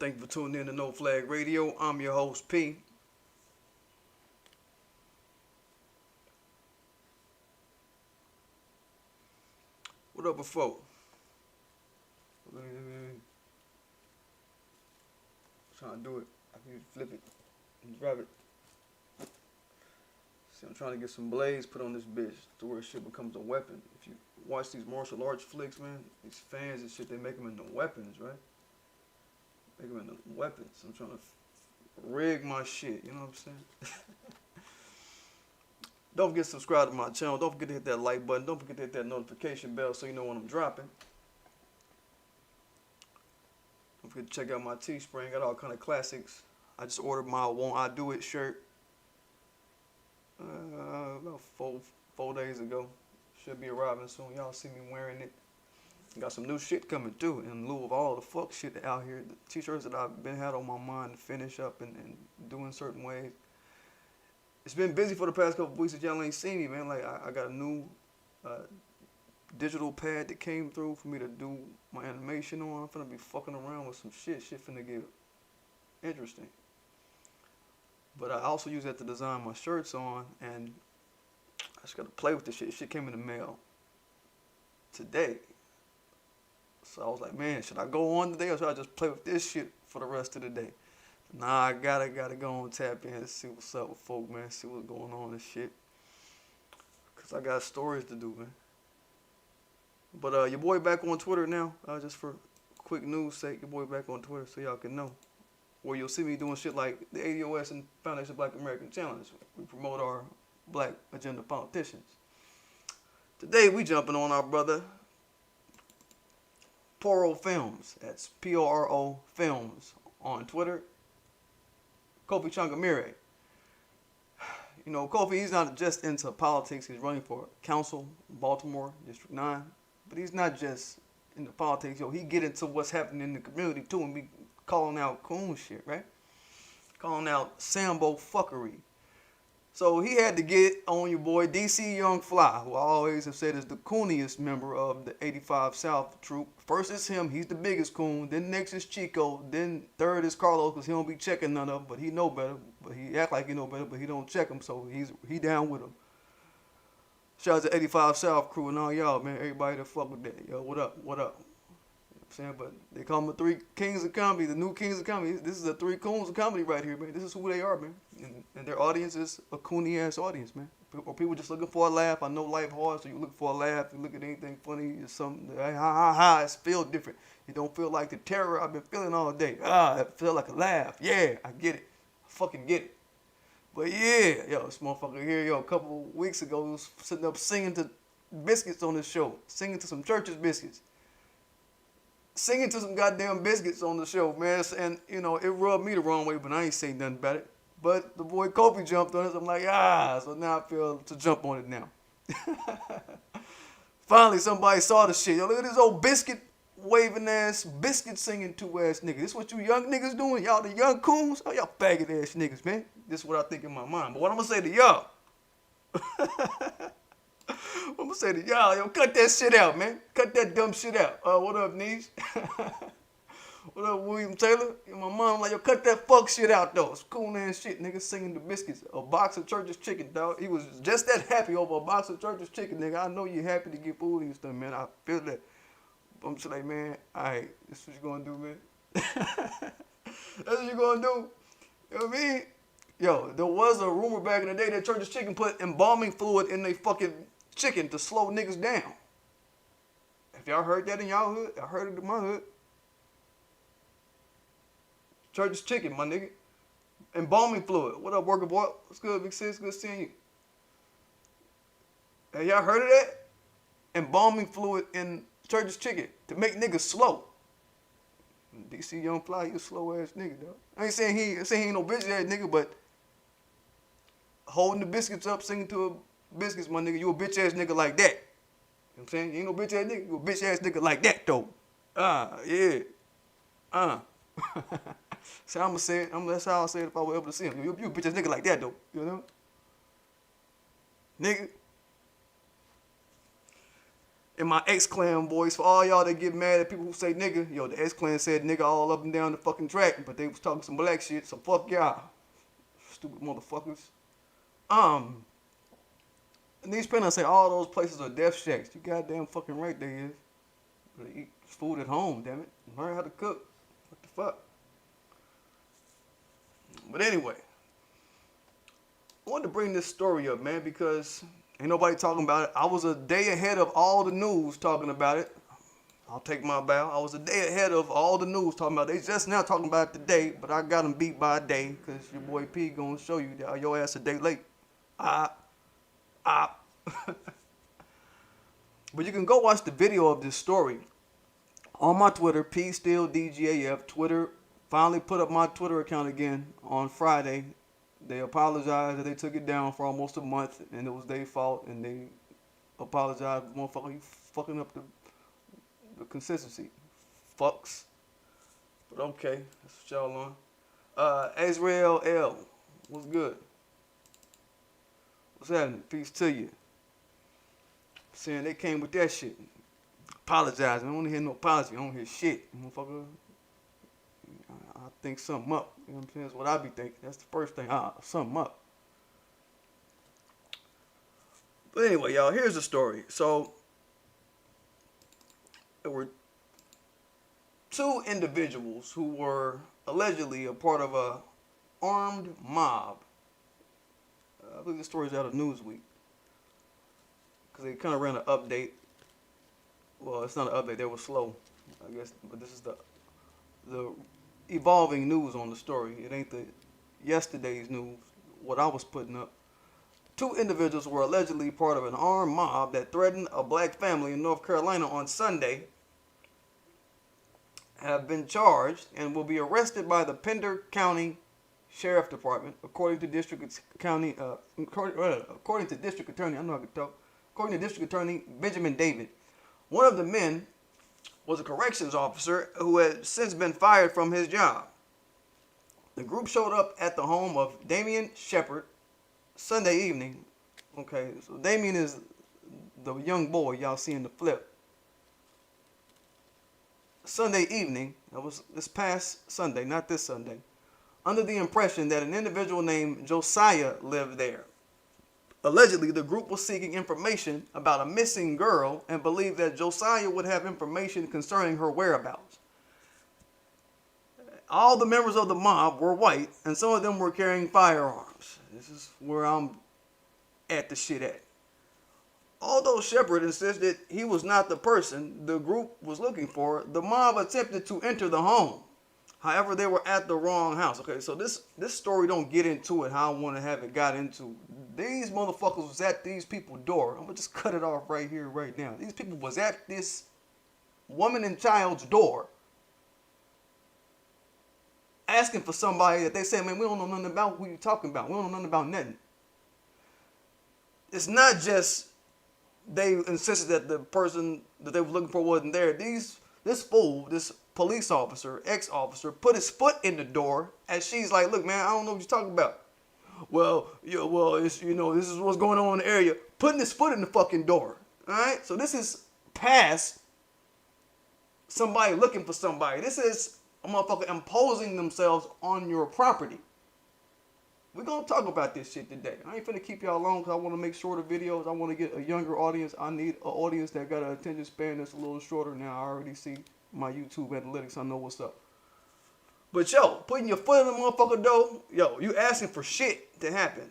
Thank you for tuning in to No Flag Radio. I'm your host, P. What up, before? Trying to do it. I can flip it and drive it. See, I'm trying to get some blades put on this bitch to where shit becomes a weapon. If you watch these martial arts flicks, man, these fans and shit, they make them into weapons, right? Make them into weapons. I'm trying to rig my shit, you know what I'm saying? Don't forget to subscribe to my channel. Don't forget to hit that like button. Don't forget to hit that notification bell so you know when I'm dropping. Don't forget to check out my Teespring. Got all kind of classics. I just ordered my Won't I Do It shirt about four days ago. Should be arriving soon. Y'all see me wearing it. Got some new shit coming too in lieu of all the fuck shit out here. The t-shirts that I've been had on my mind to finish up and do in certain ways. It's been busy for the past couple weeks that y'all ain't seen me, man. Like, I got a new digital pad that came through for me to do my animation on. I'm finna be fucking around with some shit. Shit finna get interesting. But I also use that to design my shirts on, and I just gotta play with this shit. Shit came in the mail today. So I was like, man, should I go on today or should I just play with this shit for the rest of the day? Nah, I gotta go on tap in and see what's up with folk, man. See what's going on and shit. Cause I got stories to do, man. But your boy back on Twitter now. Just for quick news sake, your boy back on Twitter so y'all can know. Where you'll see me doing shit like the ADOS and Foundation Black American Challenge. We promote our black agenda politicians. Today we jumping on our brother Poro Films. That's P-O-R-O Films on Twitter. Kofi Changamire. You know, Kofi, he's not just into politics. He's running for council, Baltimore, District 9. But he's not just into politics. Yo, he get into what's happening in the community, too, and be calling out coon shit, right? Calling out Sambo fuckery. So he had to get on your boy DC Young Fly, who I always have said is the cooniest member of the 85 South troop. First is him, he's the biggest coon. Then next is Chico. Then third is Carlos, because he don't be checking none of them, but he know better. But he act like he know better, but he don't check them, so he down with them. Shout out to 85 South crew and all y'all, man. Everybody that fuck with that. Yo, what up? What up? You know what I'm saying? But they call them the three kings of comedy, the new kings of comedy. This is the three coons of comedy right here, man. This is who they are, man. And their audience is a coony ass audience, man. Or people just looking for a laugh. I know life hard, so you look for a laugh. You look at anything funny, it's something. It feels different. It don't feel like the terror I've been feeling all day. It feel like a laugh. Yeah, I get it. I fucking get it. But yeah, yo, this motherfucker here, yo, a couple of weeks ago, was sitting up singing to Biscuits on this show, singing to some Church's Biscuits. Singing to some goddamn Biscuits on the show, man. And, you know, it rubbed me the wrong way, but I ain't saying nothing about it. But the boy Kofi jumped on it, so I'm like, so now I feel to jump on it now. Finally, somebody saw the shit. Yo, look at this old biscuit waving ass, biscuit singing to ass niggas. This what you young niggas doing? Y'all the young coons? Oh, y'all faggot ass niggas, man. This is what I think in my mind. But what I'm gonna say to y'all, I'm gonna say to y'all, yo, cut that shit out, man. Cut that dumb shit out. What up, Niche? What up, William Taylor? And my mom like, yo, cut that fuck shit out, though. It's cool ass shit, nigga, singing the Biscuits. A box of Church's chicken, dog. He was just that happy over a box of Church's chicken, nigga. I know you happy to get food and stuff, man. I feel that. But I'm just like, man, all right, this is what you gonna do, man. That's what you gonna do. You know what I mean? Yo, there was a rumor back in the day that Church's chicken put embalming fluid in their fucking chicken to slow niggas down. If y'all heard that in y'all hood, I heard it in my hood. Church's chicken, my nigga. Embalming fluid. What up, worker boy? What's good, big sis? Good seeing you. Have y'all heard of that? Embalming fluid in Church's chicken to make niggas slow. DC Young Fly, he a slow ass nigga, dog. I ain't saying he ain't no bitch ass nigga, but holding the biscuits up, singing to a biscuits, my nigga, you a bitch ass nigga like that. You know what I'm saying? You ain't no bitch ass nigga, you a bitch ass nigga like that, though. Yeah. So I'ma say it. That's how I'll say it if I were able to see him. You a bitch ass nigga like that, though. You know? Nigga. In my X-Clan voice, for all y'all that get mad at people who say nigga, yo, the X-Clan said nigga all up and down the fucking track, but they was talking some black shit, so fuck y'all. Stupid motherfuckers. And these parents say all those places are death shacks. You goddamn fucking right they is. But eat food at home, damn it. Learn how to cook. What the fuck? But anyway, I wanted to bring this story up, man, because ain't nobody talking about it. I was a day ahead of all the news talking about it. I'll take my bow. I was a day ahead of all the news talking about it. They just now talking about it today, but I got them beat by a day because your boy P gonna show you that your ass a day late. But you can go watch the video of this story on my Twitter, PDGAF. Twitter finally put up my Twitter account again on Friday. They apologized that they took it down for almost a month, and it was their fault, and they apologized. Motherfucker, you fucking up the consistency. Fucks. But okay, that's what y'all on. Azrael L. What's good? What's happening? Peace to you. Saying they came with that shit. Apologizing. I don't hear no apology. I don't hear shit. Motherfucker. I think something up. You know what I'm saying? That's what I be thinking. That's the first thing. Something up. But anyway, y'all, here's the story. So, there were two individuals who were allegedly a part of a armed mob. I believe the story's out of Newsweek. Because they kind of ran an update. Well, it's not an update. They were slow, I guess. But this is the evolving news on the story. It ain't the yesterday's news, what I was putting up. Two individuals were allegedly part of an armed mob that threatened a black family in North Carolina on Sunday, have been charged and will be arrested by the Pender County Sheriff Department, according to District Attorney. According to District Attorney, I know I can talk. According to District Attorney Benjamin David, one of the men was a corrections officer who had since been fired from his job. The group showed up at the home of Damian Shepard Sunday evening. Okay, so Damian is the young boy y'all see in the flip. Sunday evening, that was this past Sunday, not this Sunday, under the impression that an individual named Josiah lived there. Allegedly, the group was seeking information about a missing girl and believed that Josiah would have information concerning her whereabouts. All the members of the mob were white, and some of them were carrying firearms. This is where I'm at the shit at. Although Shepard insisted he was not the person the group was looking for, the mob attempted to enter the home. However, they were at the wrong house. Okay, so this story don't get into it how I want to have it got into. These motherfuckers was at these people's door. I'm going to just cut it off right here, right now. These people was at this woman and child's door asking for somebody that they say, man, we don't know nothing about who you talking about. We don't know nothing about nothing. It's not just they insisted that the person that they were looking for wasn't there. This fool, this police officer, ex-officer, put his foot in the door as she's like, look, man, I don't know what you're talking about. Well, it's, this is what's going on in the area. Putting his foot in the fucking door. All right? So this is past somebody looking for somebody. This is a motherfucker imposing themselves on your property. We're going to talk about this shit today. I ain't finna keep y'all long because I want to make shorter videos. I want to get a younger audience. I need an audience that got an attention span that's a little shorter now. I already see my YouTube analytics. I know what's up. But yo, putting your foot in the motherfucker door, yo, you asking for shit to happen.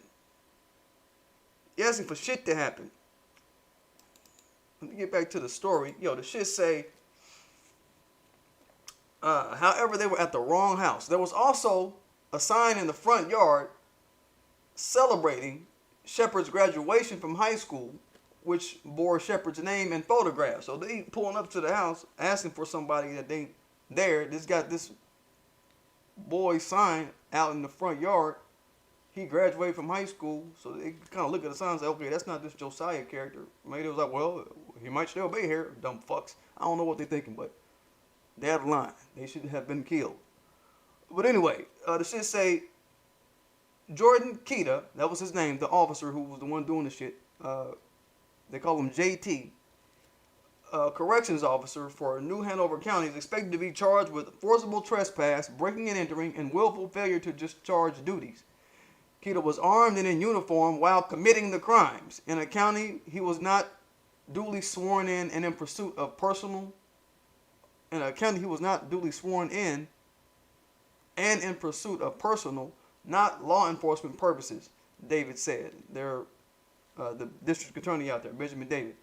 You asking for shit to happen. Let me get back to the story. Yo, the shit say, however, they were at the wrong house. There was also a sign in the front yard celebrating Shepard's graduation from high school, which bore Shepard's name and photograph. So they pulling up to the house, asking for somebody that they there. This got this boy's sign out in the front yard. He graduated from high school, so they kind of look at the sign and say, okay, that's not this Josiah character. Maybe it was like, well, he might still be here, dumb fucks. I don't know what they're thinking, but they had a line. They should have been killed. But anyway, the shit say, Jordan Keita, that was his name, the officer who was the one doing the shit. They call him JT. corrections officer for New Hanover County is expected to be charged with forcible trespass, breaking and entering, and willful failure to discharge duties. Keita was armed and in uniform while committing the crimes. In a county he was not duly sworn in and in pursuit of personal. In a county he was not duly sworn in and in pursuit of personal, not law enforcement purposes, David said. The district attorney out there, Benjamin David.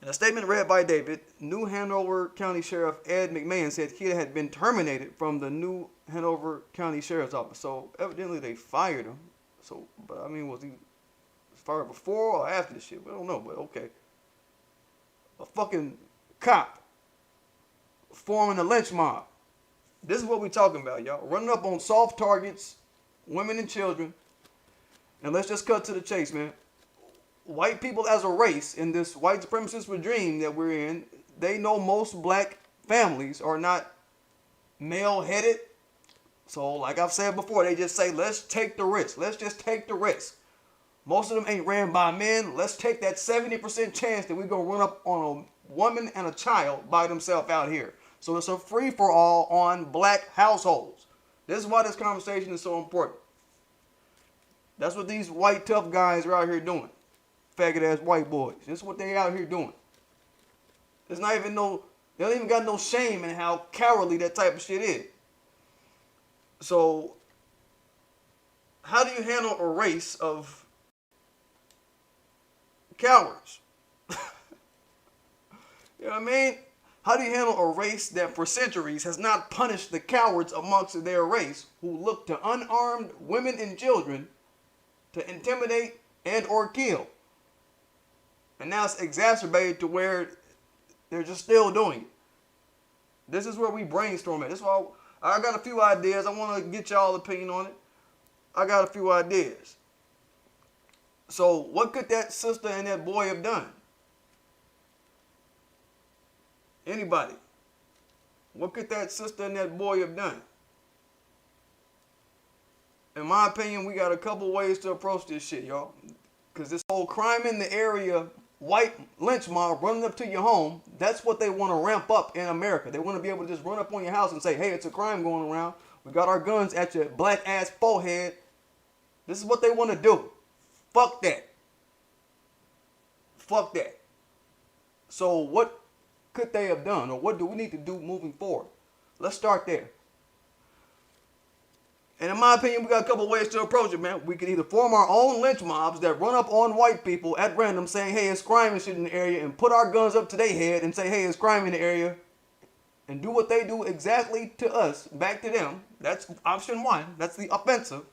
In a statement read by David, New Hanover County Sheriff Ed McMahon said Keita had been terminated from the New Hanover County Sheriff's Office. So evidently they fired him. So, but I mean, was he fired before or after the shit? We don't know, but okay. A fucking cop forming a lynch mob. This is what we talking about, y'all. Running up on soft targets, women and children. And let's just cut to the chase, man. White people as a race in this white supremacist regime that we're in, they know most black families are not male-headed. So like I've said before, they just say, let's take the risk. Let's just take the risk. Most of them ain't ran by men. Let's take that 70% chance that we're going to run up on a woman and a child by themselves out here. So it's a free-for-all on black households. This is why this conversation is so important. That's what these white tough guys are out here doing. Faggot ass white boys. This is what they out here doing. There's not even they don't even got no shame in how cowardly that type of shit is. So, how do you handle a race of cowards? You know what I mean? How do you handle a race that for centuries has not punished the cowards amongst their race who look to unarmed women and children to intimidate and or kill? And now it's exacerbated to where they're just still doing it. This is where we brainstorm at. This is why I got a few ideas. I want to get y'all's opinion on it. I got a few ideas. So what could that sister and that boy have done? Anybody? What could that sister and that boy have done? In my opinion, we got a couple ways to approach this shit, y'all. Because this whole crime in the area, white lynch mob running up to your home, that's what they want to ramp up in America. They want to be able to just run up on your house and say, hey, it's a crime going around. We got our guns at your black ass forehead. This is what they want to do. Fuck that. Fuck that. So what could they have done? Or what do we need to do moving forward? Let's start there. And in my opinion, we got a couple ways to approach it, man. We could either form our own lynch mobs that run up on white people at random saying, hey, it's crime and shit in the area, and put our guns up to their head and say, hey, it's crime in the area, and do what they do exactly to us, back to them. That's option one. That's the offensive.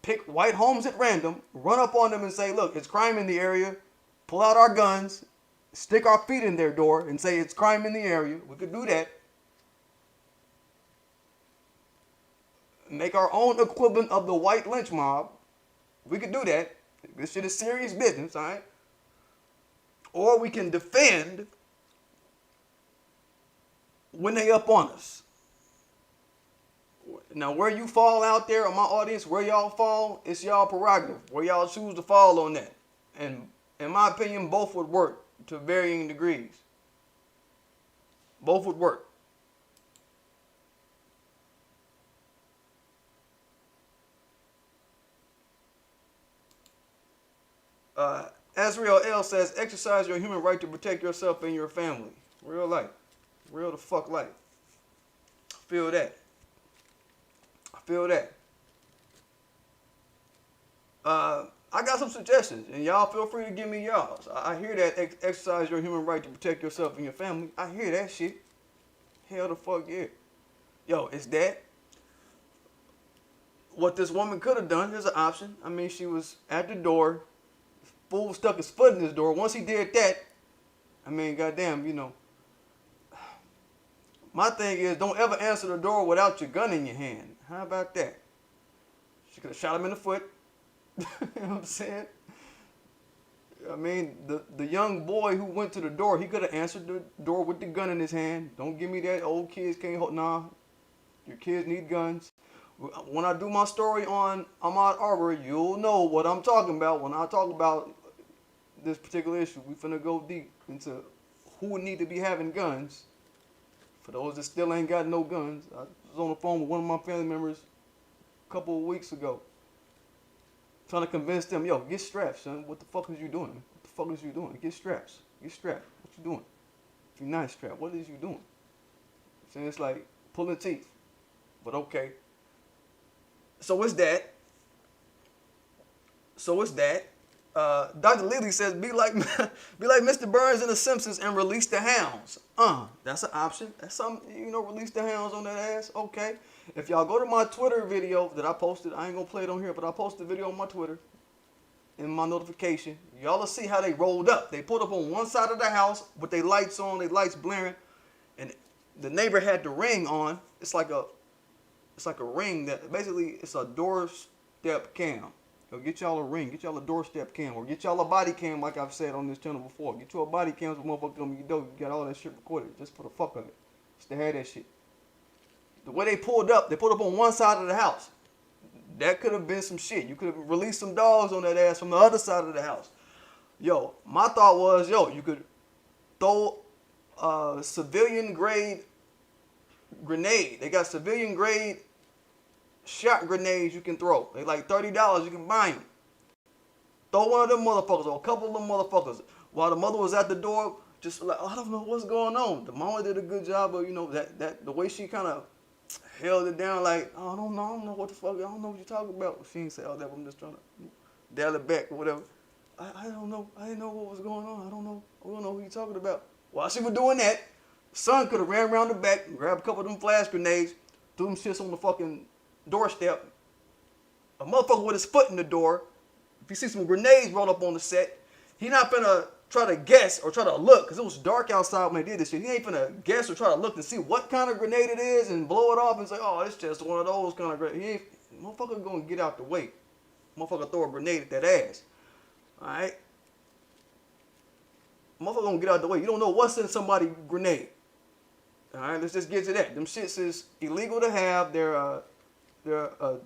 Pick white homes at random, run up on them and say, look, it's crime in the area, pull out our guns, stick our feet in their door and say it's crime in the area. We could do that. Make our own equivalent of the white lynch mob. We could do that. This shit is serious business, all right? Or we can defend when they up on us. Now, where you fall out there, or my audience, where y'all fall, it's y'all prerogative. Where y'all choose to fall on that. And in my opinion, both would work to varying degrees. Both would work. Azriel L says, exercise your human right to protect yourself and your family. Real life. Real the fuck life. I feel that. I feel that. I got some suggestions, and y'all feel free to give me y'all's. I hear that exercise your human right to protect yourself and your family. I hear that shit. Hell the fuck yeah. Yo, it's that. What this woman could have done, here's an option. I mean, she was at the door. Fool stuck his foot in his door. Once he did that, I mean, goddamn, you know. My thing is, don't ever answer the door without your gun in your hand. How about that? She could have shot him in the foot. You know what I'm saying? I mean, the young boy who went to the door, he could have answered the door with the gun in his hand. Don't give me that old kids can't hold. Nah, your kids need guns. When I do my story on Ahmaud Arbery, you'll know what I'm talking about when I talk about this particular issue. We finna go deep into who would need to be having guns. For those that still ain't got no guns, I was on the phone with one of my family members a couple of weeks ago, trying to convince them, yo, get strapped, son. What the fuck is you doing? What the fuck is you doing? Get straps. Get strapped. What you doing? If you're not strapped, what is you doing? So it's like pulling teeth. But okay. So it's that. Dr. Lily says, be like Mr. Burns in The Simpsons and release the hounds. That's an option. That's something, release the hounds on that ass. Okay. If y'all go to my Twitter video that I posted, I ain't gonna play it on here, but I posted a video on my Twitter in my notification. Y'all will see how they rolled up. They pulled up on one side of the house with their lights on, their lights blaring, and the neighbor had the ring on. It's like a ring that basically it's a doorstep cam. Get y'all a ring, get y'all a doorstep cam, or get y'all a body cam like I've said on this channel before. Get you a body cam so motherfuckers come your door. You got all that shit recorded just for the fuck of it. Just to have that shit. The way they pulled up on one side of the house. That could have been some shit. You could have released some dogs on that ass from the other side of the house. Yo, my thought was, you could throw a civilian grade grenade. They got civilian grade shot grenades you can throw. They like $30. You can buy them. Throw one of them motherfuckers or a couple of them motherfuckers. While the mother was at the door, just like, I don't know what's going on. The mama did a good job of, the way she kind of held it down, like, I don't know what the fuck, I don't know what you're talking about. She didn't say all that, but I'm just trying to dial it back or whatever. I don't know. I didn't know what was going on. I don't know who you're talking about. While she was doing that, son could have ran around the back, grabbed a couple of them flash grenades, threw them shits on the fucking doorstep. A motherfucker with his foot in the door. If you see some grenades roll up on the set, he not finna try to guess or try to look, because it was dark outside when they did this shit. He ain't finna guess or try to look to see what kind of grenade it is and blow it off and say, oh, it's just one of those kind of grenades. Motherfucker gonna get out the way. Motherfucker throw a grenade at that ass. Alright? Motherfucker gonna get out the way. You don't know what's in somebody's grenade. Alright, let's just get to that. Them shits is illegal to have. They're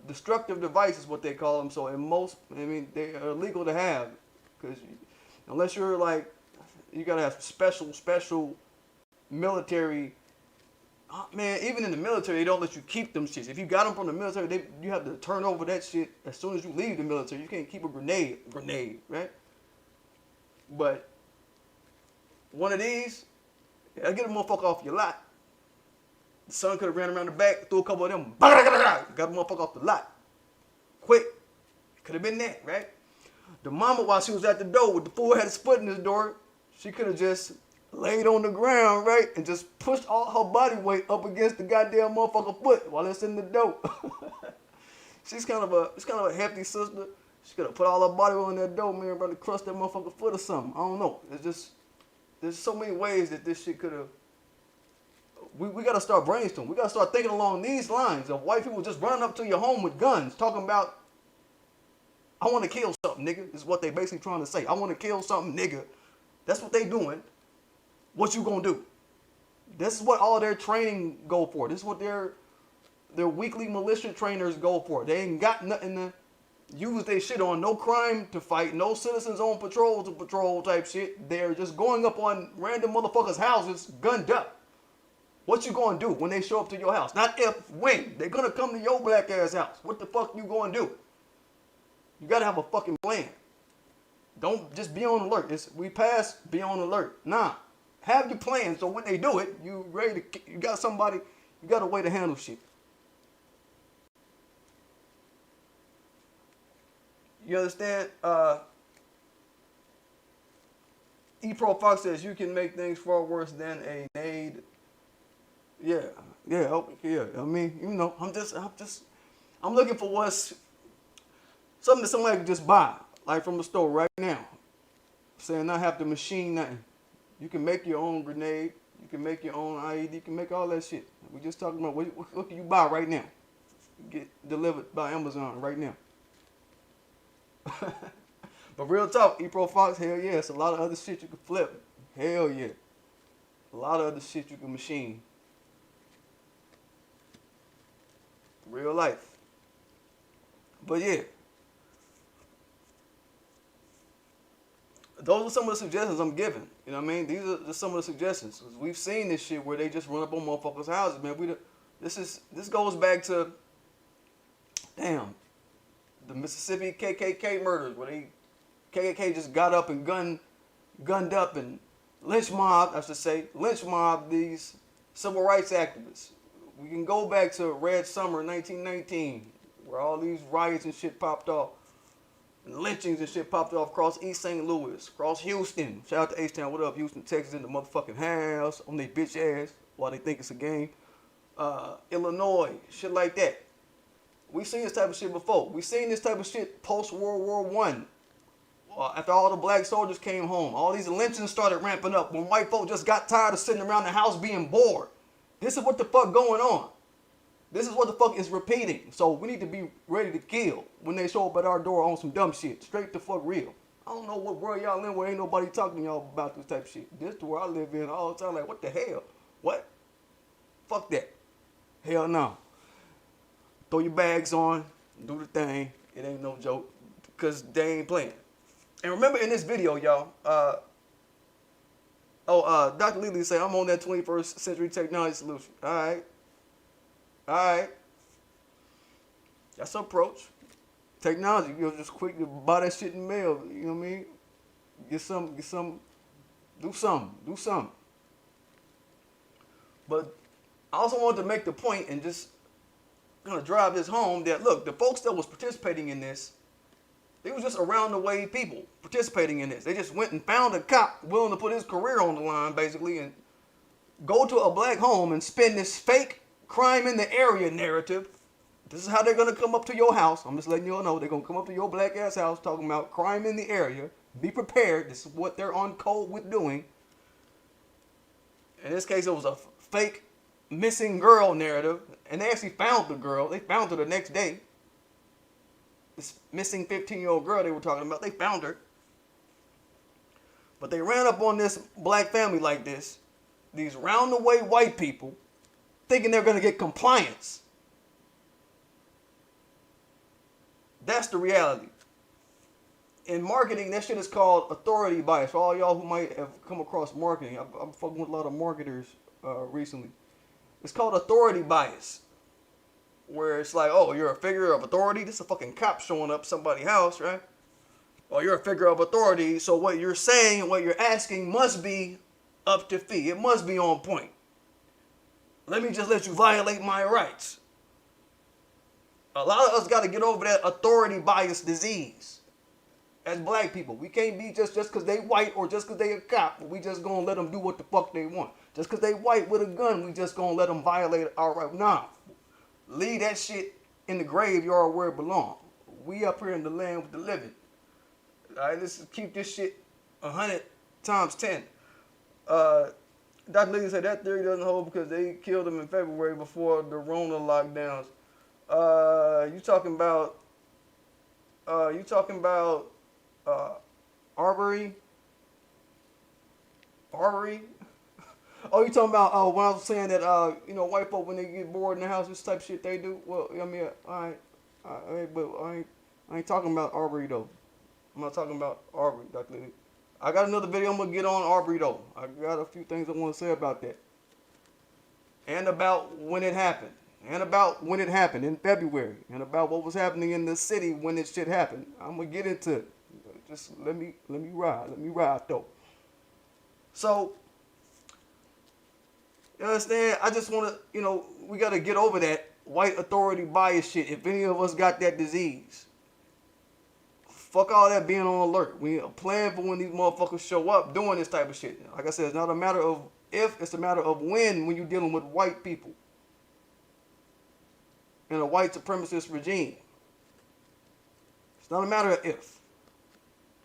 destructive device is what they call them. So they are illegal to have, because unless you're like, you gotta have special military. Man, even in the military, they don't let you keep them shits. If you got them from the military, you have to turn over that shit as soon as you leave the military. You can't keep a grenade, right? But one of these, I get a motherfucker off your lot. The son could have ran around the back, threw a couple of them, got the motherfucker off the lot. Quick. Could have been that, right? The mama, while she was at the door with the fool had his foot in his door, she could have just laid on the ground, right? And just pushed all her body weight up against the goddamn motherfucker foot while it's in the door. It's kind of a hefty sister. She could have put all her body weight on that door, man, about to crush that motherfucker foot or something. I don't know. There's so many ways that this shit could have. We got to start brainstorming. We got to start thinking along these lines of white people just running up to your home with guns, talking about, I want to kill something, nigga. Is what they basically trying to say. I want to kill something, nigga. That's what they doing. What you gonna do? This is what all their training go for. This is what their weekly militia trainers go for. They ain't got nothing to use their shit on. No crime to fight. No citizens on patrol to patrol type shit. They're just going up on random motherfuckers' houses, gunned up. What you gonna do when they show up to your house? Not if, when. They're gonna come to your black ass house. What the fuck you gonna do? You gotta have a fucking plan. Don't just be on alert. We passed be on alert. Nah. Have your plan so when they do it, you ready to, you got somebody, you got a way to handle shit. You understand? E-Pro Fox says you can make things far worse than a nade. Yeah. I mean, I'm looking for what's something that somebody can just buy, like from the store right now. Saying not have to machine nothing. You can make your own grenade. You can make your own IED. You can make all that shit. We just talking about what can you buy right now? Get delivered by Amazon right now. But real talk, E-Pro Fox, hell yeah. It's a lot of other shit you can flip. Hell yeah. A lot of other shit you can machine. Real life. But yeah. Those are some of the suggestions I'm giving. You know what I mean? These are just some of the suggestions. We've seen this shit where they just run up on motherfuckers' houses, man. This goes back to, damn, the Mississippi KKK murders, where KKK just got up and gunned up and lynch mobbed these civil rights activists. We can go back to Red Summer 1919, where all these riots and shit popped off. And lynchings and shit popped off across East St. Louis, across Houston. Shout out to H-Town. What up, Houston, Texas, in the motherfucking house on their bitch ass while they think it's a game. Illinois, shit like that. We've seen this type of shit before. We've seen this type of shit post-World War I. After all the black soldiers came home, all these lynchings started ramping up when white folk just got tired of sitting around the house being bored. This is what the fuck going on. This is what the fuck is repeating. So we need to be ready to kill when they show up at our door on some dumb shit. Straight the fuck real. I don't know what world y'all in where ain't nobody talking to y'all about this type of shit. This is where I live in all the time. Like, what the hell? What? Fuck that. Hell no. Throw your bags on. Do the thing. It ain't no joke. Because they ain't playing. And remember in this video, y'all, Dr. Lily said, I'm on that 21st century technology solution. All right. That's an approach. Technology, you're just quick to buy that shit in the mail. You know what I mean? Get some, do something. But I also wanted to make the point and just kind of drive this home that, look, the folks that was participating in this, they was just around the way people participating in this. They just went and found a cop willing to put his career on the line, basically, and go to a black home and spin this fake crime in the area narrative. This is how they're going to come up to your house. I'm just letting you all know. They're going to come up to your black ass house talking about crime in the area. Be prepared. This is what they're on code with doing. In this case, it was a fake missing girl narrative. And they actually found the girl. They found her the next day. This missing 15-year-old girl they were talking about. They found her. But they ran up on this black family like this. These round-the-way white people, thinking they're going to get compliance. That's the reality. In marketing, that shit is called authority bias. For all y'all who might have come across marketing, I'm fucking with a lot of marketers recently. It's called authority bias. Where it's like, oh, you're a figure of authority. This is a fucking cop showing up somebody's house, right? Or you're a figure of authority, so what you're saying and what you're asking must be up to fee. It must be on point. Let me just let you violate my rights. A lot of us got to get over that authority bias disease. As black people, we can't be just because they white or just because they a cop, we just gonna let them do what the fuck they want. Just because they white with a gun, we just gonna let them violate our right. Nah, leave that shit in the graveyard where it belongs. We up here in the land with the living. All right, let's keep this shit 100 times 10. Dr. Lee said that theory doesn't hold because they killed him in February before the Rona lockdowns. You talking about Arbery? Oh, you talking about when I was saying that white folk when they get bored in the house, this type of shit they do? Well, I mean, but I ain't talking about Arbery though. I'm not talking about Arbery, Dr. Lee. I got another video I'm gonna get on Arbery though. I got a few things I want to say about that, and about when it happened. And about when it happened in February. And about what was happening in the city when this shit happened. I'm going to get into it. Just let me ride. Let me ride, though. So, you understand? I just want to, we got to get over that white authority bias shit. If any of us got that disease. Fuck all that being on alert. We plan for when these motherfuckers show up doing this type of shit. Like I said, it's not a matter of if, it's a matter of when you're dealing with white people. In a white supremacist regime. It's not a matter of if.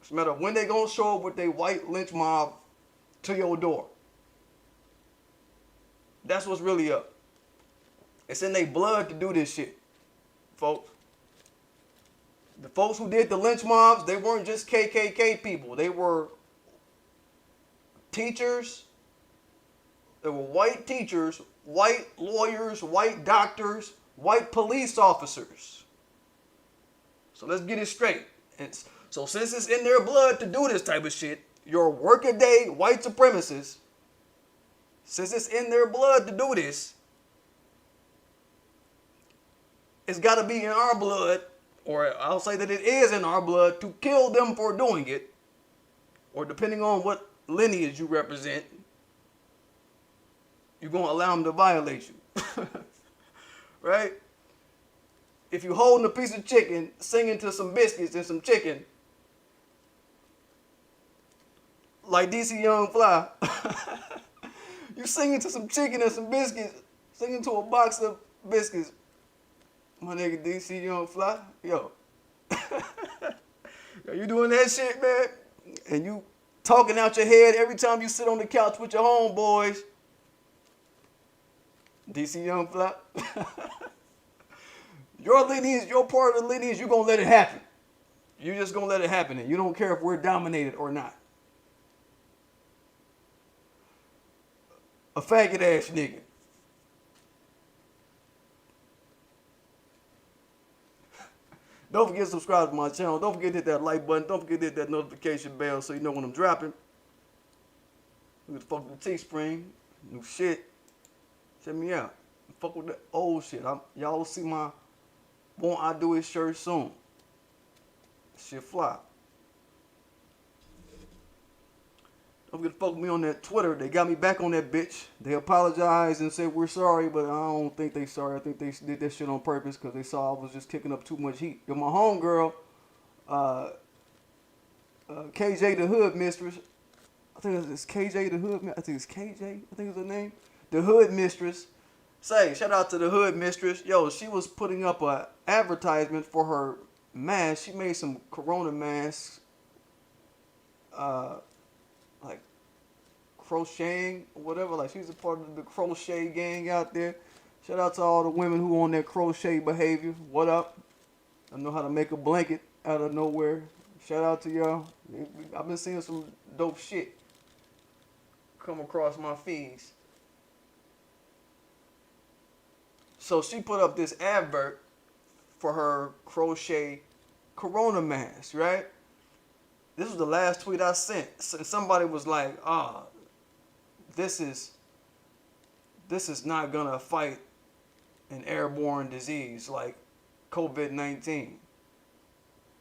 It's a matter of when they gonna show up with their white lynch mob to your door. That's what's really up. It's in their blood to do this shit, folks. The folks who did the lynch mobs, they weren't just KKK people. They were teachers. They were white teachers, white lawyers, white doctors, white police officers. So let's get it straight. And so since it's in their blood to do this type of shit, your workaday white supremacists, since it's in their blood to do this, it's got to be in our blood, or I'll say that it is in our blood to kill them for doing it, or depending on what lineage you represent, you're going to allow them to violate you. Right? If you're holding a piece of chicken, singing to some biscuits and some chicken, like DC Young Fly, you singing to some chicken and some biscuits, singing to a box of biscuits, my nigga DC Young Fly, yo. Yo, you doing that shit, man, and you talking out your head every time you sit on the couch with your homeboys, DC Young Fly. Your lineage, your part of the lineage, you're going to let it happen. You're just going to let it happen, and you don't care if we're dominated or not. A faggot ass nigga. Don't forget to subscribe to my channel. Don't forget to hit that like button. Don't forget to hit that notification bell so you know when I'm dropping. Look at the fuck with the Teespring. New shit. Check me out. Fuck with the old shit. Y'all will see my Won't I Do It shirt soon. Shit fly. Don't forget to fuck with me on that Twitter. They got me back on that bitch. They apologized and said we're sorry, but I don't think they sorry. I think they did that shit on purpose because they saw I was just kicking up too much heat. Yo, my homegirl, KJ the Hood Mistress. I think it's KJ the Hood. I think it's KJ. I think it's her name. The Hood Mistress. Say, shout out to the Hood Mistress. Yo, she was putting up a advertisement for her mask. She made some Corona masks. Like crocheting or whatever. Like she's a part of the crochet gang out there. Shout out to all the women who on that crochet behavior. What up? I know how to make a blanket out of nowhere. Shout out to y'all. I've been seeing some dope shit come across my feeds. So she put up this advert for her crochet Corona mask, right? This was the last tweet I sent. Somebody was like, this is not gonna fight an airborne disease like COVID-19.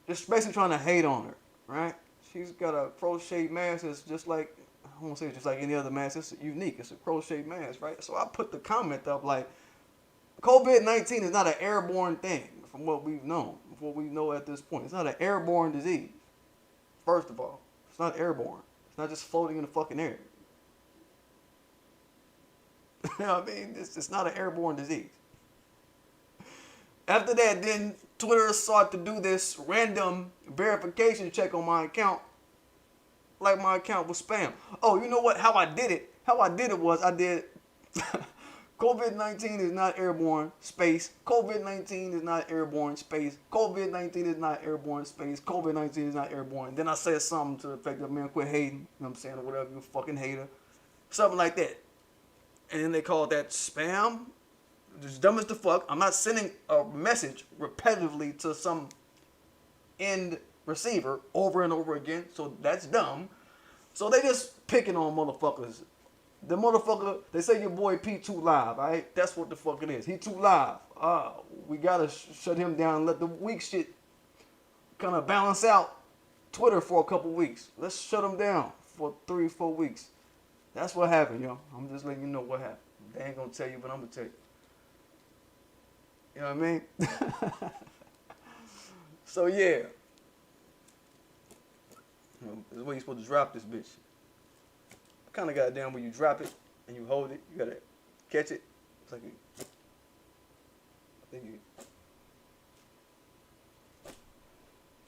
Just basically trying to hate on her, right? She's got a crochet mask that's just like, I won't say it's just like any other mask, it's unique. It's a crochet mask, right? So I put the comment up like, COVID-19 is not an airborne thing from what we've known, from what we know at this point. It's not an airborne disease. First of all, it's not airborne. It's not just floating in the fucking air. You know what I mean? It's not an airborne disease. After that, then Twitter sought to do this random verification check on my account, like my account was spam. Oh, you know what? How I did it? Was I did COVID-19 is not airborne, space. COVID-19 is not airborne, space. COVID-19 is not airborne, space. COVID-19 is not airborne. Then I said something to the effect of, man, quit hating. You know what I'm saying? Or whatever, you fucking hater. Something like that. And then they called that spam. Just dumb as the fuck. I'm not sending a message repetitively to some end receiver over and over again. So that's dumb. So they just picking on motherfuckers. The motherfucker, they say your boy P too live, alright? That's what the fuck it is. He too live. We gotta shut him down and let the weak shit kind of balance out Twitter for a couple weeks. Let's shut him down for 3-4 weeks. That's what happened, yo. I'm just letting you know what happened. They ain't gonna tell you, but I'm gonna tell you. You know what I mean? So yeah. This is where you're supposed to drop this bitch. Kind of goddamn when you drop it and you hold it, you gotta catch it. It's like I think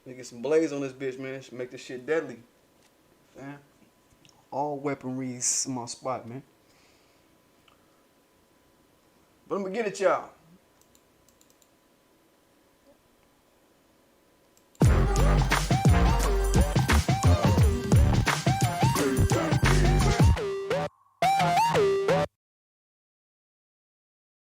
you get some blaze on this bitch, man. It should make this shit deadly. Man. All weaponry's in my spot, man. But I'm gonna get at y'all.